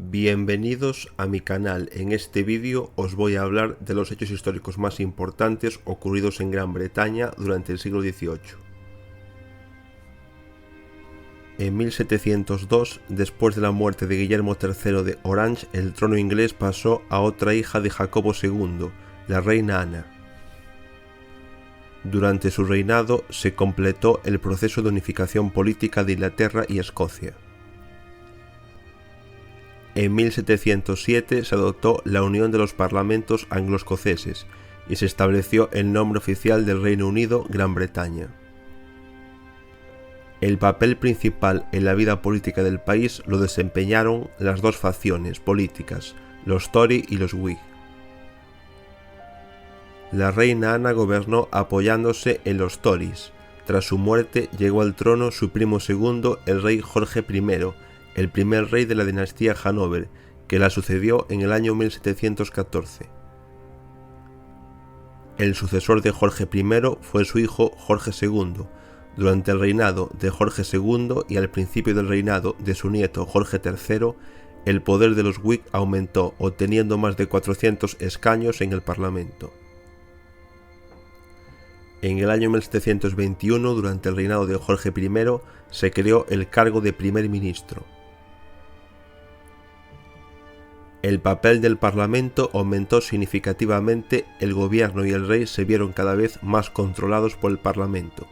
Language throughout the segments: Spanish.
Bienvenidos a mi canal. En este vídeo os voy a hablar de los hechos históricos más importantes ocurridos en Gran Bretaña durante el siglo XVIII. En 1702, después de la muerte de Guillermo III de Orange, el trono inglés pasó a otra hija de Jacobo II, la reina Ana. Durante su reinado se completó el proceso de unificación política de Inglaterra y Escocia. En 1707 se adoptó la unión de los parlamentos anglo-escoceses y se estableció el nombre oficial del Reino Unido, Gran Bretaña. El papel principal en la vida política del país lo desempeñaron las dos facciones políticas, los Tory y los Whig. La reina Ana gobernó apoyándose en los Tories. Tras su muerte llegó al trono su primo segundo, el rey Jorge I, el primer rey de la dinastía Hanover, que la sucedió en el año 1714. El sucesor de Jorge I fue su hijo Jorge II. Durante el reinado de Jorge II y al principio del reinado de su nieto Jorge III, el poder de los Whig aumentó, obteniendo más de 400 escaños en el Parlamento. En el año 1721, durante el reinado de Jorge I, se creó el cargo de primer ministro. El papel del Parlamento aumentó significativamente, el gobierno y el rey se vieron cada vez más controlados por el Parlamento.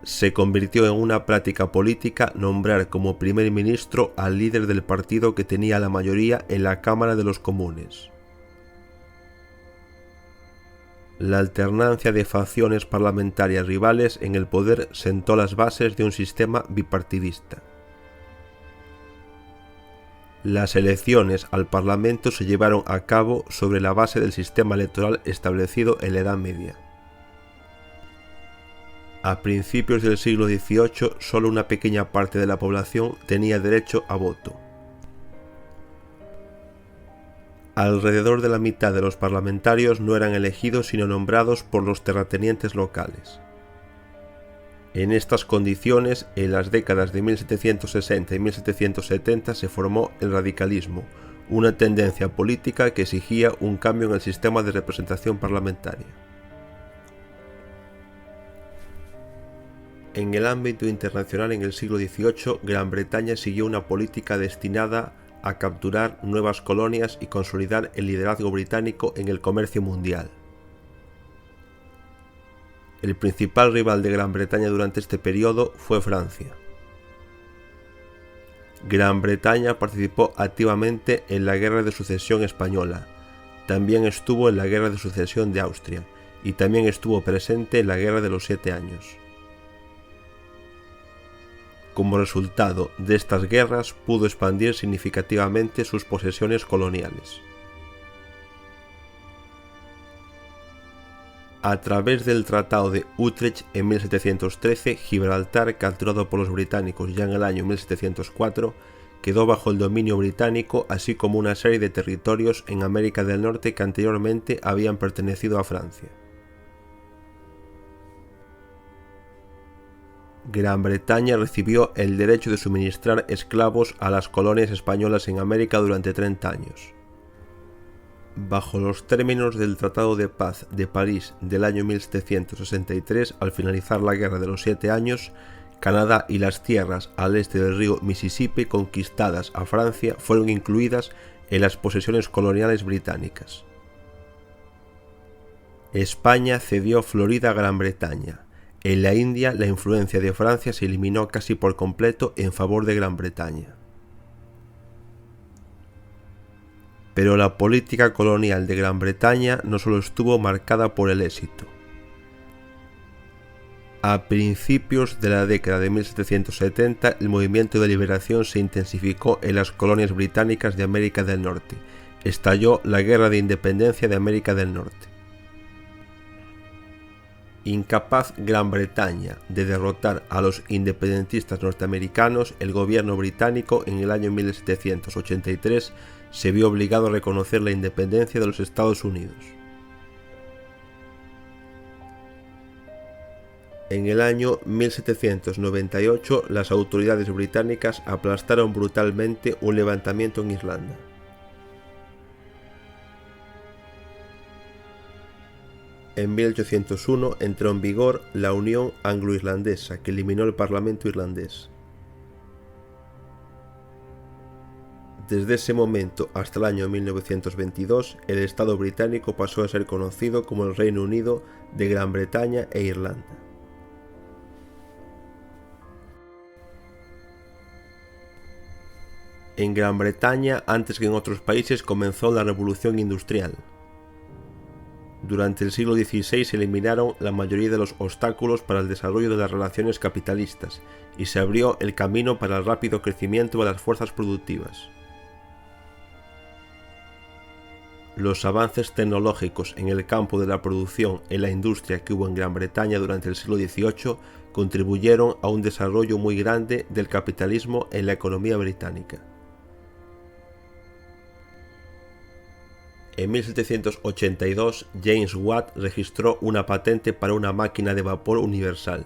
Se convirtió en una práctica política nombrar como primer ministro al líder del partido que tenía la mayoría en la Cámara de los Comunes. La alternancia de facciones parlamentarias rivales en el poder sentó las bases de un sistema bipartidista. Las elecciones al Parlamento se llevaron a cabo sobre la base del sistema electoral establecido en la Edad Media. A principios del siglo XVIII, solo una pequeña parte de la población tenía derecho a voto. Alrededor de la mitad de los parlamentarios no eran elegidos sino nombrados por los terratenientes locales. En estas condiciones, en las décadas de 1760 y 1770 se formó el radicalismo, una tendencia política que exigía un cambio en el sistema de representación parlamentaria. En el ámbito internacional en el siglo XVIII, Gran Bretaña siguió una política destinada a capturar nuevas colonias y consolidar el liderazgo británico en el comercio mundial. El principal rival de Gran Bretaña durante este periodo fue Francia. Gran Bretaña participó activamente en la Guerra de Sucesión Española, también estuvo en la Guerra de Sucesión de Austria y también estuvo presente en la Guerra de los 7 Años. Como resultado de estas guerras pudo expandir significativamente sus posesiones coloniales. A través del Tratado de Utrecht en 1713, Gibraltar, capturado por los británicos ya en el año 1704, quedó bajo el dominio británico, así como una serie de territorios en América del Norte que anteriormente habían pertenecido a Francia. Gran Bretaña recibió el derecho de suministrar esclavos a las colonias españolas en América durante 30 años. Bajo los términos del Tratado de Paz de París del año 1763, al finalizar la Guerra de los 7 Años, Canadá y las tierras al este del río Mississippi conquistadas a Francia fueron incluidas en las posesiones coloniales británicas. España cedió Florida a Gran Bretaña. En la India, la influencia de Francia se eliminó casi por completo en favor de Gran Bretaña. Pero la política colonial de Gran Bretaña no solo estuvo marcada por el éxito. A principios de la década de 1770, el movimiento de liberación se intensificó en las colonias británicas de América del Norte. Estalló la Guerra de Independencia de América del Norte. Incapaz Gran Bretaña de derrotar a los independentistas norteamericanos, el gobierno británico en el año 1783 se vio obligado a reconocer la independencia de los Estados Unidos. En el año 1798 las autoridades británicas aplastaron brutalmente un levantamiento en Irlanda. En 1801 entró en vigor la Unión Anglo-Irlandesa, que eliminó el Parlamento irlandés. Desde ese momento hasta el año 1922, el Estado británico pasó a ser conocido como el Reino Unido de Gran Bretaña e Irlanda. En Gran Bretaña, antes que en otros países, comenzó la Revolución Industrial. Durante el siglo XVI se eliminaron la mayoría de los obstáculos para el desarrollo de las relaciones capitalistas y se abrió el camino para el rápido crecimiento de las fuerzas productivas. Los avances tecnológicos en el campo de la producción en la industria que hubo en Gran Bretaña durante el siglo XVIII contribuyeron a un desarrollo muy grande del capitalismo en la economía británica. En 1782, James Watt registró una patente para una máquina de vapor universal.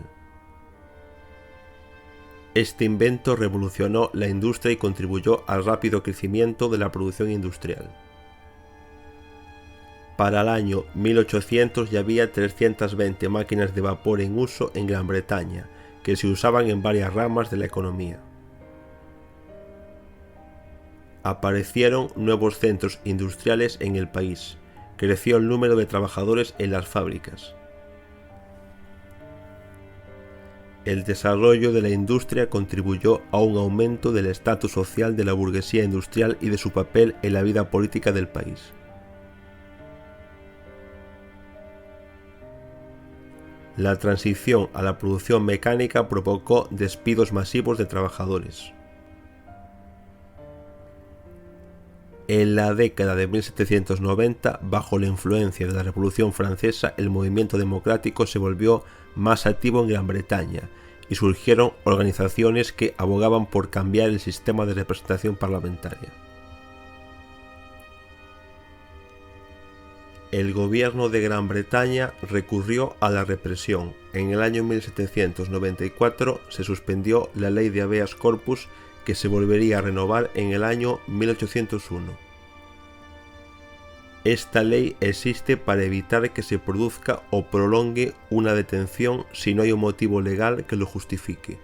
Este invento revolucionó la industria y contribuyó al rápido crecimiento de la producción industrial. Para el año 1800 ya había 320 máquinas de vapor en uso en Gran Bretaña, que se usaban en varias ramas de la economía. Aparecieron nuevos centros industriales en el país, creció el número de trabajadores en las fábricas. El desarrollo de la industria contribuyó a un aumento del estatus social de la burguesía industrial y de su papel en la vida política del país. La transición a la producción mecánica provocó despidos masivos de trabajadores. En la década de 1790, bajo la influencia de la Revolución Francesa, el movimiento democrático se volvió más activo en Gran Bretaña y surgieron organizaciones que abogaban por cambiar el sistema de representación parlamentaria. El gobierno de Gran Bretaña recurrió a la represión. En el año 1794 se suspendió la ley de habeas corpus, que se volvería a renovar en el año 1801. Esta ley existe para evitar que se produzca o prolongue una detención si no hay un motivo legal que lo justifique.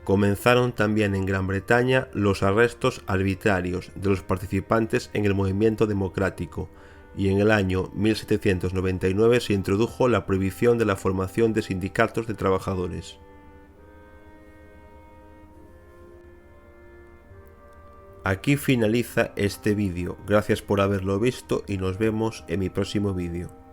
Comenzaron también en Gran Bretaña los arrestos arbitrarios de los participantes en el movimiento democrático, y en el año 1799 se introdujo la prohibición de la formación de sindicatos de trabajadores. Aquí finaliza este vídeo, gracias por haberlo visto y nos vemos en mi próximo vídeo.